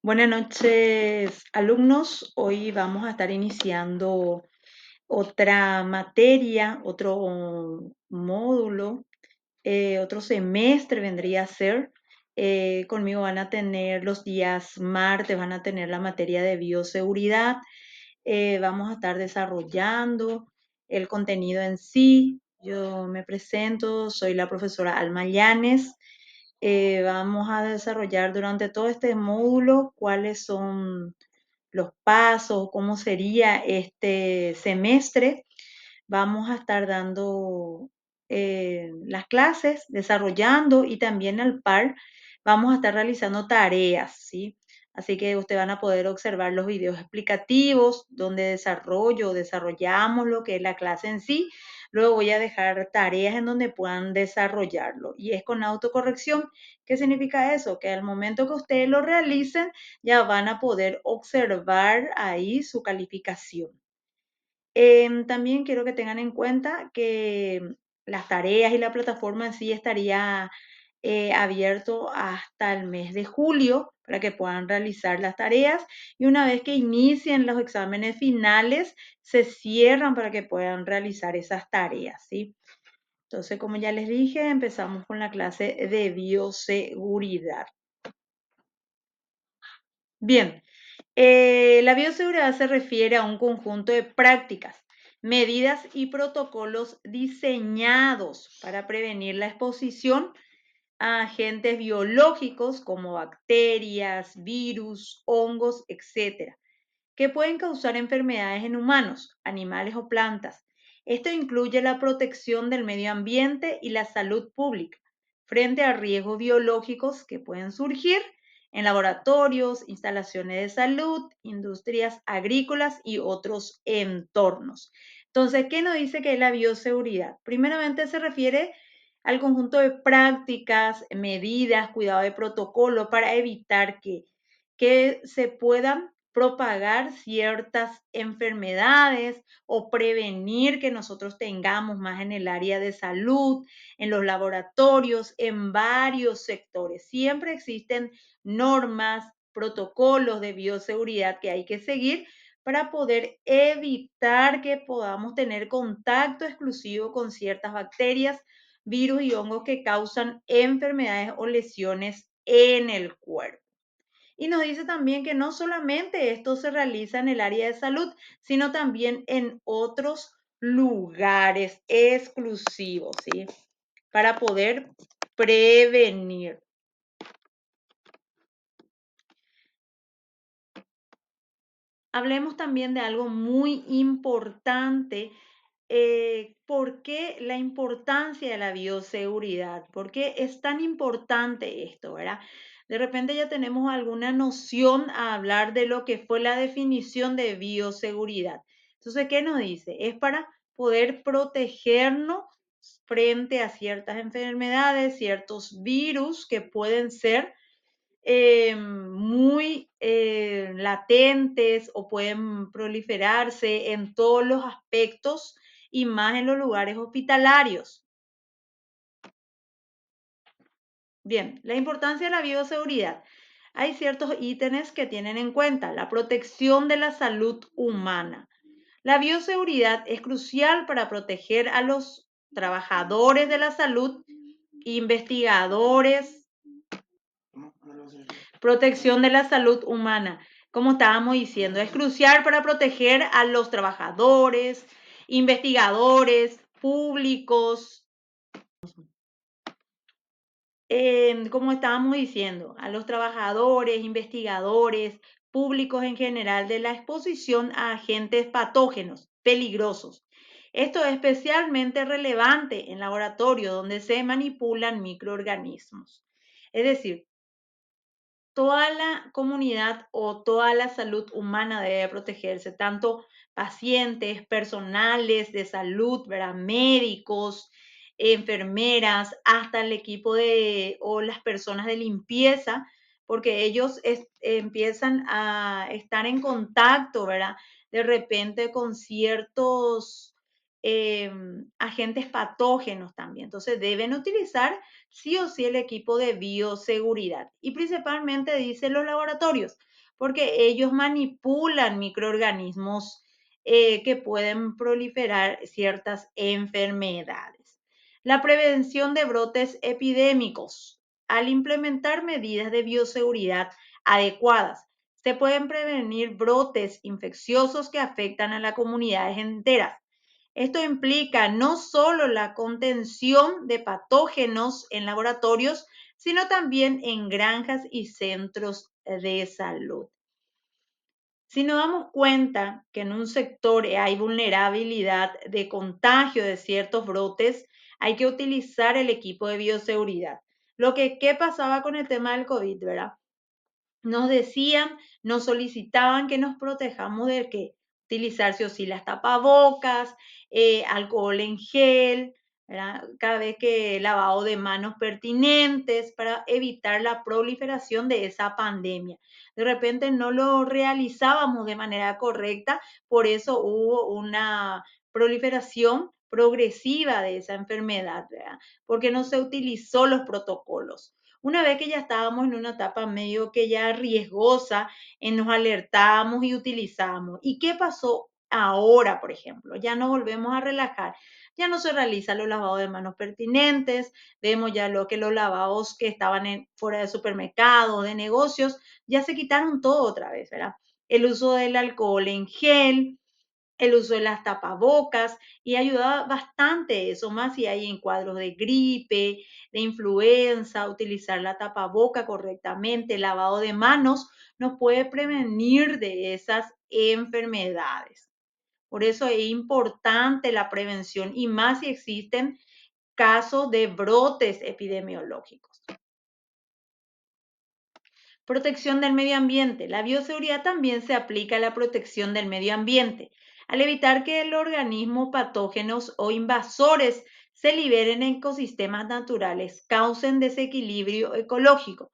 Buenas noches, alumnos. Hoy vamos a estar iniciando otra materia, otro módulo, otro semestre vendría a ser. Conmigo van a tener los días martes, van a tener la materia de bioseguridad. Vamos a estar desarrollando el contenido en sí. Yo me presento, soy la profesora Alma Llanes. Vamos a desarrollar durante todo este módulo cuáles son los pasos, cómo sería este semestre. Vamos a estar dando las clases, desarrollando y también al par vamos a estar realizando tareas, ¿sí? Así que ustedes van a poder observar los videos explicativos donde desarrollamos lo que es la clase en sí. Luego voy a dejar tareas en donde puedan desarrollarlo. Y es con autocorrección. ¿Qué significa eso? Que al momento que ustedes lo realicen, ya van a poder observar ahí su calificación. También quiero que tengan en cuenta que las tareas y la plataforma en sí estaría abierto hasta el mes de julio para que puedan realizar las tareas y una vez que inicien los exámenes finales se cierran para que puedan realizar esas tareas, ¿sí? Entonces, como ya les dije, empezamos con la clase de bioseguridad. Bien, la bioseguridad se refiere a un conjunto de prácticas, medidas y protocolos diseñados para prevenir la exposición a agentes biológicos como bacterias, virus, hongos, etcétera, que pueden causar enfermedades en humanos, animales o plantas. Esto incluye la protección del medio ambiente y la salud pública frente a riesgos biológicos que pueden surgir en laboratorios, instalaciones de salud, industrias agrícolas y otros entornos. Entonces, ¿qué nos dice que es la bioseguridad? Primeramente se refiere al conjunto de prácticas, medidas, cuidado de protocolo para evitar que se puedan propagar ciertas enfermedades o prevenir que nosotros tengamos más en el área de salud, en los laboratorios, en varios sectores. Siempre existen normas, protocolos de bioseguridad que hay que seguir para poder evitar que podamos tener contacto exclusivo con ciertas bacterias, virus y hongos que causan enfermedades o lesiones en el cuerpo. Y nos dice también que no solamente esto se realiza en el área de salud, sino también en otros lugares exclusivos, ¿sí? Para poder prevenir. Hablemos también de algo muy importante. ¿Por qué la importancia de la bioseguridad? ¿Por qué es tan importante esto, verdad? De repente ya tenemos alguna noción a hablar de lo que fue la definición de bioseguridad. Entonces, ¿qué nos dice? Es para poder protegernos frente a ciertas enfermedades, ciertos virus que pueden ser muy latentes o pueden proliferarse en todos los aspectos y más en los lugares hospitalarios. Bien, la importancia de la bioseguridad. Hay ciertos ítems que tienen en cuenta. La protección de la salud humana. La bioseguridad es crucial para proteger a los trabajadores de la salud, investigadores. Protección de la salud humana. Como estábamos diciendo, es crucial para proteger a los trabajadores, investigadores, públicos, como estábamos diciendo, a los trabajadores, investigadores, públicos en general de la exposición a agentes patógenos peligrosos. Esto es especialmente relevante en laboratorio donde se manipulan microorganismos. Es decir, toda la comunidad o toda la salud humana debe protegerse, tanto pacientes, personales de salud, ¿verdad? Médicos, enfermeras, hasta el equipo de o las personas de limpieza, porque ellos empiezan a estar en contacto, ¿verdad? De repente con ciertos agentes patógenos también. Entonces deben utilizar sí o sí el equipo de bioseguridad. Y principalmente dicen los laboratorios, porque ellos manipulan microorganismos que pueden proliferar ciertas enfermedades. La prevención de brotes epidémicos. Al implementar medidas de bioseguridad adecuadas, se pueden prevenir brotes infecciosos que afectan a las comunidades enteras. Esto implica no solo la contención de patógenos en laboratorios, sino también en granjas y centros de salud. Si nos damos cuenta que en un sector hay vulnerabilidad de contagio de ciertos brotes, hay que utilizar el equipo de bioseguridad. ¿Qué pasaba con el tema del COVID, verdad? Nos decían, nos solicitaban que nos protejamos de que utilizar sí o sí las tapabocas, alcohol en gel, ¿verdad? Cada vez que lavado de manos pertinentes para evitar la proliferación de esa pandemia. De repente no lo realizábamos de manera correcta, por eso hubo una proliferación progresiva de esa enfermedad, ¿verdad? Porque no se utilizó los protocolos. Una vez que ya estábamos en una etapa medio que ya riesgosa, nos alertamos y utilizamos. ¿Y qué pasó ahora, por ejemplo? Ya no volvemos a relajar. Ya no se realizan los lavados de manos pertinentes. Vemos ya lo que los lavados que estaban fuera de supermercados, de negocios, ya se quitaron todo otra vez, ¿verdad? El uso del alcohol en gel, el uso de las tapabocas y ayuda bastante eso, más si hay en cuadros de gripe, de influenza, utilizar la tapaboca correctamente, el lavado de manos nos puede prevenir de esas enfermedades. Por eso es importante la prevención y más si existen casos de brotes epidemiológicos. Protección del medio ambiente. La bioseguridad también se aplica a la protección del medio ambiente, al evitar que los organismos patógenos o invasores se liberen en ecosistemas naturales, causen desequilibrio ecológico.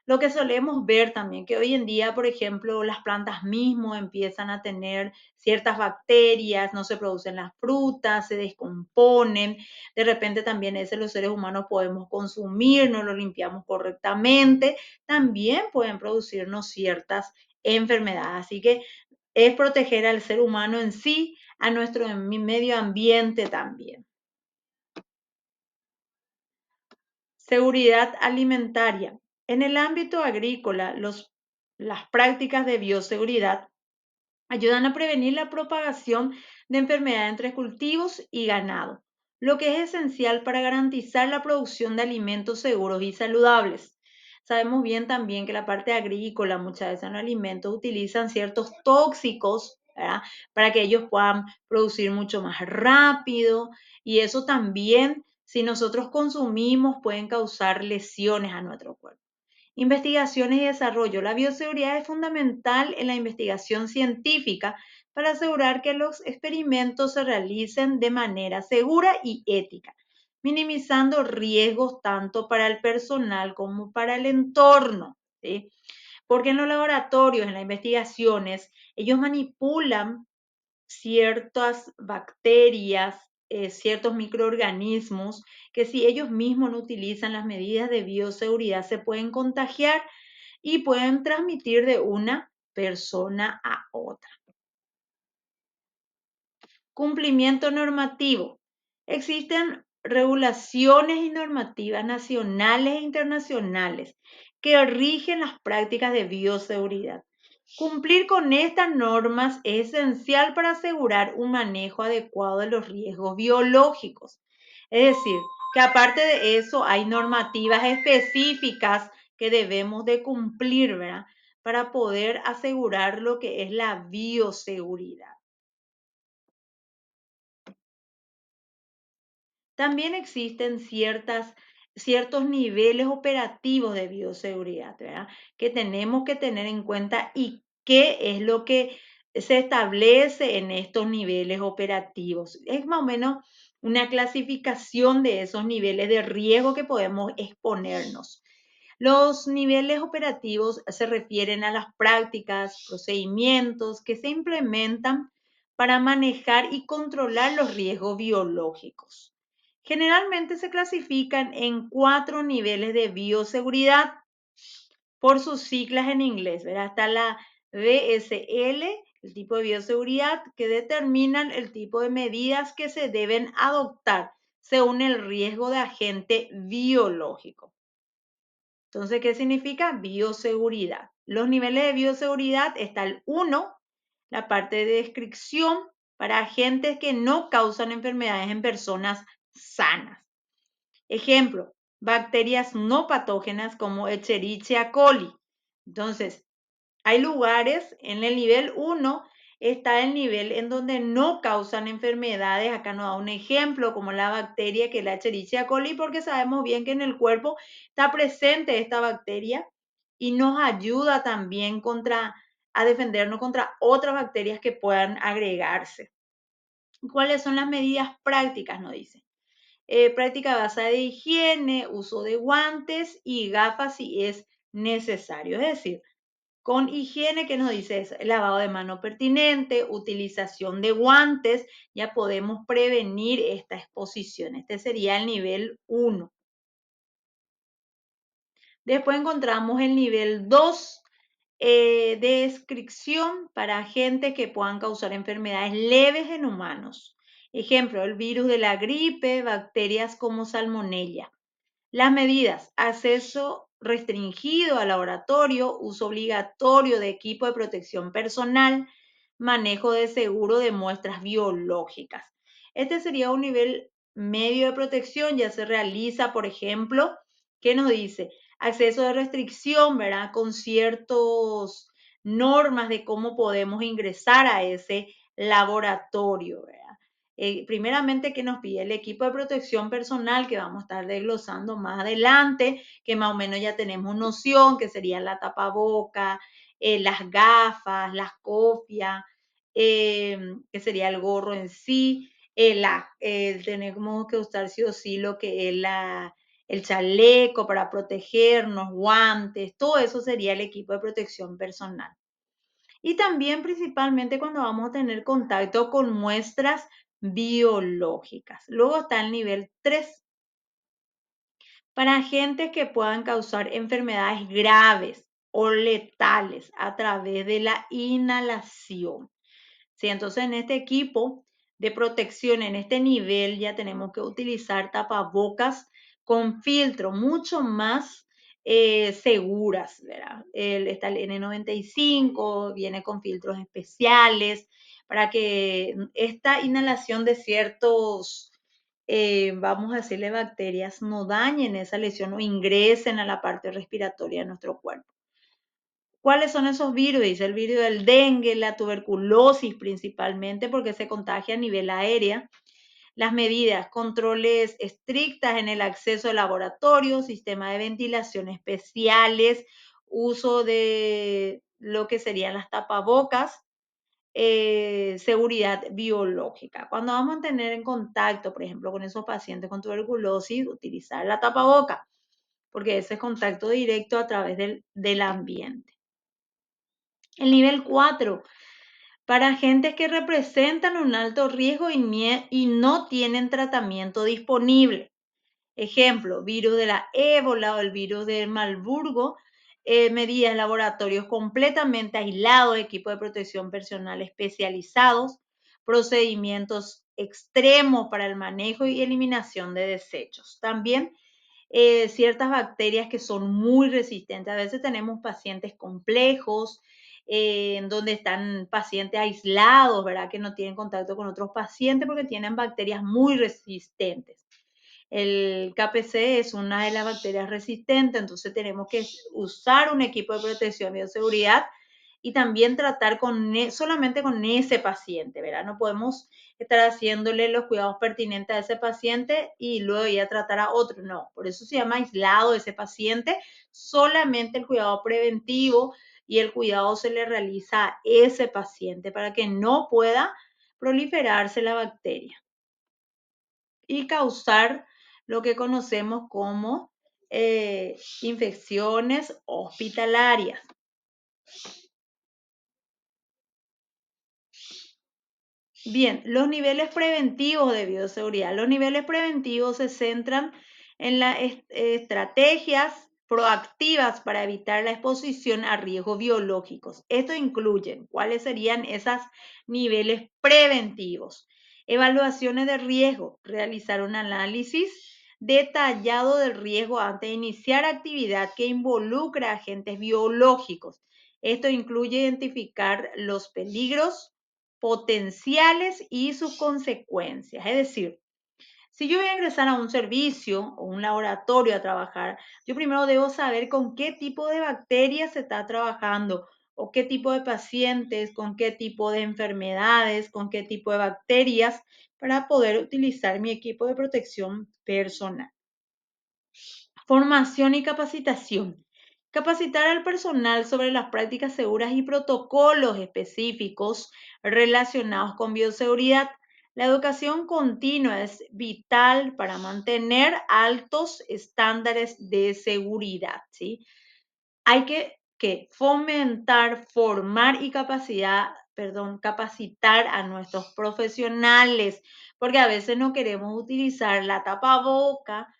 Lo que solemos ver también, que hoy en día, por ejemplo, las plantas mismas empiezan a tener ciertas bacterias, no se producen las frutas, se descomponen, de repente también ese los seres humanos podemos consumir, no lo limpiamos correctamente, también pueden producirnos ciertas enfermedades. Así que es proteger al ser humano en sí, a nuestro medio ambiente también. Seguridad alimentaria. En el ámbito agrícola, las prácticas de bioseguridad ayudan a prevenir la propagación de enfermedades entre cultivos y ganado, lo que es esencial para garantizar la producción de alimentos seguros y saludables. Sabemos bien también que la parte agrícola, muchas veces en los alimentos utilizan ciertos tóxicos, ¿verdad? Para que ellos puedan producir mucho más rápido y eso también, si nosotros consumimos, pueden causar lesiones a nuestro cuerpo. Investigaciones y desarrollo. La bioseguridad es fundamental en la investigación científica para asegurar que los experimentos se realicen de manera segura y ética, minimizando riesgos tanto para el personal como para el entorno, ¿sí? Porque en los laboratorios, en las investigaciones, ellos manipulan ciertas bacterias, ciertos microorganismos que si ellos mismos no utilizan las medidas de bioseguridad se pueden contagiar y pueden transmitir de una persona a otra. Cumplimiento normativo. Existen regulaciones y normativas nacionales e internacionales que rigen las prácticas de bioseguridad. Cumplir con estas normas es esencial para asegurar un manejo adecuado de los riesgos biológicos. Es decir, que aparte de eso hay normativas específicas que debemos de cumplir, ¿verdad? Para poder asegurar lo que es la bioseguridad. También existen ciertos niveles operativos de bioseguridad, ¿verdad? Que tenemos que tener en cuenta y qué es lo que se establece en estos niveles operativos. Es más o menos una clasificación de esos niveles de riesgo que podemos exponernos. Los niveles operativos se refieren a las prácticas, procedimientos que se implementan para manejar y controlar los riesgos biológicos. Generalmente se clasifican en 4 niveles de bioseguridad por sus siglas en inglés, ¿verdad? Está la BSL, el tipo de bioseguridad, que determinan el tipo de medidas que se deben adoptar según el riesgo de agente biológico. Entonces, ¿qué significa bioseguridad? Los niveles de bioseguridad está el 1, la parte de descripción para agentes que no causan enfermedades en personas sanas. Ejemplo, bacterias no patógenas como Escherichia coli. Entonces, hay lugares en el nivel 1, está el nivel en donde no causan enfermedades. Acá nos da un ejemplo como la bacteria que es la Escherichia coli, porque sabemos bien que en el cuerpo está presente esta bacteria y nos ayuda también a defendernos contra otras bacterias que puedan agregarse. ¿Cuáles son las medidas prácticas? Nos dice. Práctica basada de higiene, uso de guantes y gafas si es necesario. Es decir, con higiene, ¿qué nos dice eso? El lavado de mano pertinente, utilización de guantes, ya podemos prevenir esta exposición. Este sería el nivel 1. Después encontramos el nivel 2, descripción para agentes que puedan causar enfermedades leves en humanos. Ejemplo, el virus de la gripe, bacterias como salmonella. Las medidas: acceso restringido al laboratorio, uso obligatorio de equipo de protección personal, manejo de seguro de muestras biológicas. Este sería un nivel medio de protección, ya se realiza, por ejemplo, ¿qué nos dice? Acceso de restricción, ¿verdad? Con ciertas normas de cómo podemos ingresar a ese laboratorio, ¿verdad? Primeramente, que nos pide el equipo de protección personal, que vamos a estar desglosando más adelante, que más o menos ya tenemos noción, que serían la tapaboca, las gafas, las cofias, que sería el gorro en sí, tenemos que usar sí o sí lo que es el chaleco para protegernos, guantes, todo eso sería el equipo de protección personal. Y también principalmente cuando vamos a tener contacto con muestras biológicas. Luego está el nivel 3, para agentes que puedan causar enfermedades graves o letales a través de la inhalación. ¿Sí? Entonces, en este equipo de protección, en este nivel, ya tenemos que utilizar tapabocas con filtro mucho más seguras, ¿verdad? Está el N95, viene con filtros especiales para que esta inhalación de ciertos, vamos a decirle, bacterias no dañen esa lesión o ingresen a la parte respiratoria de nuestro cuerpo. ¿Cuáles son esos virus? Dice el virus del dengue, la tuberculosis principalmente, porque se contagia a nivel aéreo. Las medidas: controles estrictas en el acceso al laboratorio, sistema de ventilación especiales, uso de lo que serían las tapabocas, seguridad biológica. Cuando vamos a tener en contacto, por ejemplo, con esos pacientes con tuberculosis, utilizar la tapaboca, porque ese es contacto directo a través del ambiente. El nivel 4, para agentes que representan un alto riesgo y no tienen tratamiento disponible. Ejemplo, virus de la ébola o el virus del Marburgo, medidas, laboratorios completamente aislados, equipo de protección personal especializados, procedimientos extremos para el manejo y eliminación de desechos. También ciertas bacterias que son muy resistentes. A veces tenemos pacientes complejos, en donde están pacientes aislados, ¿verdad? Que no tienen contacto con otros pacientes porque tienen bacterias muy resistentes. El KPC es una de las bacterias resistentes, entonces tenemos que usar un equipo de protección y bioseguridad y también tratar solamente con ese paciente, ¿verdad? No podemos estar haciéndole los cuidados pertinentes a ese paciente y luego ir a tratar a otro, no. Por eso se llama aislado ese paciente, solamente el cuidado preventivo y el cuidado se le realiza a ese paciente para que no pueda proliferarse la bacteria y causar lo que conocemos como infecciones hospitalarias. Bien, los niveles preventivos de bioseguridad. Los niveles preventivos se centran en las estrategias proactivas para evitar la exposición a riesgos biológicos. Esto incluye, ¿cuáles serían esos niveles preventivos? Evaluaciones de riesgo, realizar un análisis detallado del riesgo antes de iniciar actividad que involucra agentes biológicos. Esto incluye identificar los peligros potenciales y sus consecuencias. Es decir, si yo voy a ingresar a un servicio o un laboratorio a trabajar, yo primero debo saber con qué tipo de bacterias se está trabajando o qué tipo de pacientes, con qué tipo de enfermedades, con qué tipo de bacterias para poder utilizar mi equipo de protección personal. Formación y capacitación. Capacitar al personal sobre las prácticas seguras y protocolos específicos relacionados con bioseguridad. La educación continua es vital para mantener altos estándares de seguridad, ¿sí? Hay que fomentar, formar y capacitar a nuestros profesionales, porque a veces no queremos utilizar la tapaboca,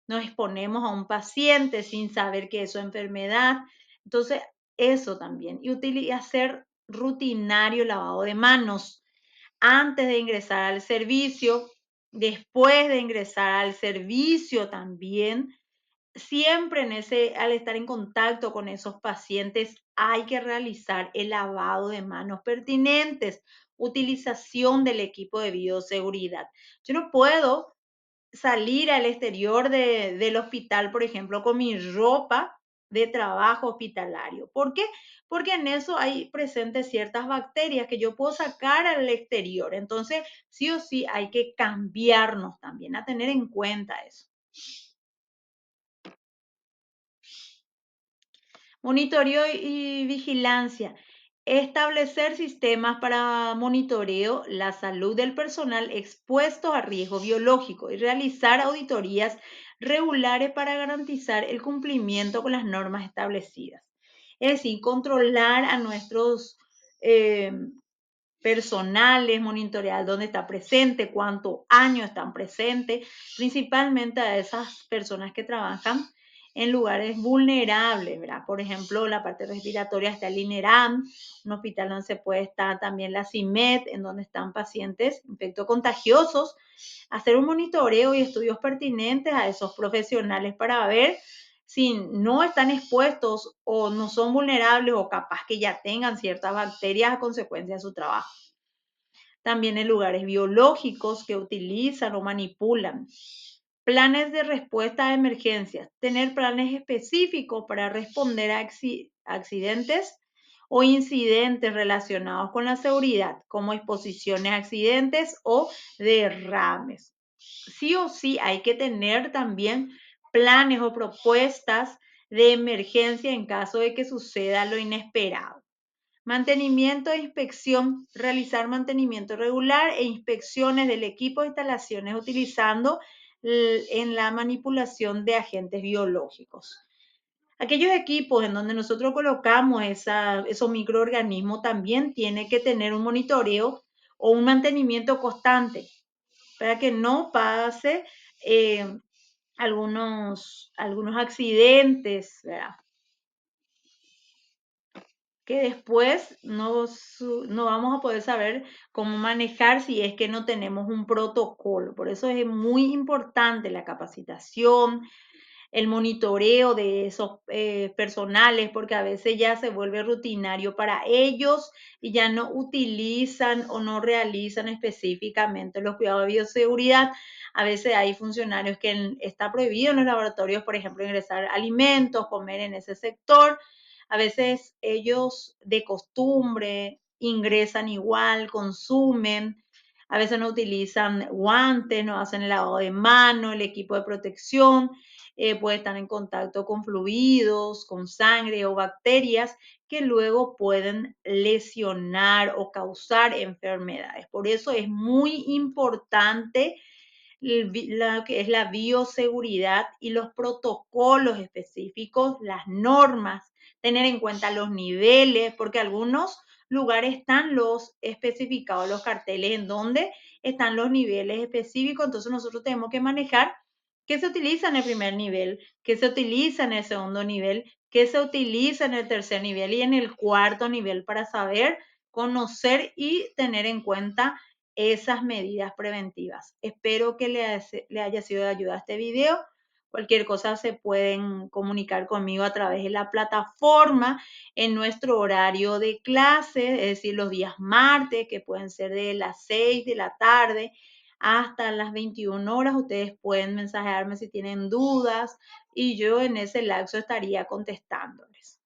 nos exponemos a un paciente sin saber que es su enfermedad. Entonces, eso también. Y hacer rutinario lavado de manos antes de ingresar al servicio, después de ingresar al servicio también. Siempre al estar en contacto con esos pacientes hay que realizar el lavado de manos pertinentes, utilización del equipo de bioseguridad. Yo no puedo salir al exterior del hospital, por ejemplo, con mi ropa de trabajo hospitalario. ¿Por qué? Porque en eso hay presentes ciertas bacterias que yo puedo sacar al exterior. Entonces, sí o sí hay que cambiarnos también, a tener en cuenta eso. Monitoreo y vigilancia. Establecer sistemas para monitoreo la salud del personal expuesto a riesgo biológico y realizar auditorías regulares para garantizar el cumplimiento con las normas establecidas. Es decir, controlar a nuestros eh, personales, monitorear dónde está presente, cuántos años están presentes, principalmente a esas personas que trabajan en lugares vulnerables, ¿verdad? Por ejemplo, la parte respiratoria está el INERAM, un hospital donde se puede estar también la CIMED, en donde están pacientes infectocontagiosos, hacer un monitoreo y estudios pertinentes a esos profesionales para ver si no están expuestos o no son vulnerables o capaz que ya tengan ciertas bacterias a consecuencia de su trabajo. También en lugares biológicos que utilizan o manipulan. Planes de respuesta a emergencias. Tener planes específicos para responder a accidentes o incidentes relacionados con la seguridad, como exposiciones a accidentes o derrames. Sí o sí hay que tener también planes o propuestas de emergencia en caso de que suceda lo inesperado. Mantenimiento e inspección, realizar mantenimiento regular e inspecciones del equipo de instalaciones utilizando en la manipulación de agentes biológicos. Aquellos equipos en donde nosotros colocamos esos microorganismos también tiene que tener un monitoreo o un mantenimiento constante para que no pase eh, algunos accidentes, ¿verdad? Que después no vamos a poder saber cómo manejar si es que no tenemos un protocolo. Por eso es muy importante la capacitación, el monitoreo de esos personales, porque a veces ya se vuelve rutinario para ellos y ya no utilizan o no realizan específicamente los cuidados de bioseguridad. A veces hay funcionarios que está prohibido en los laboratorios, por ejemplo, ingresar alimentos, comer en ese sector. A veces ellos de costumbre ingresan igual, consumen, a veces no utilizan guantes, no hacen el lavado de mano, el equipo de protección, puede estar en contacto con fluidos, con sangre o bacterias que luego pueden lesionar o causar enfermedades. Por eso es muy importante lo que es la bioseguridad y los protocolos específicos, las normas, tener en cuenta los niveles, porque algunos lugar están los especificados, los carteles, en donde están los niveles específicos. Entonces nosotros tenemos que manejar qué se utiliza en el primer nivel, qué se utiliza en el segundo nivel, qué se utiliza en el tercer nivel y en el cuarto nivel para saber, conocer y tener en cuenta esas medidas preventivas. Espero que le haya sido de ayuda este video. Cualquier cosa se pueden comunicar conmigo a través de la plataforma en nuestro horario de clase, es decir, los días martes, que pueden ser de las 6 de la tarde hasta las 21 horas. Ustedes pueden mensajearme si tienen dudas y yo en ese lapso estaría contestándoles.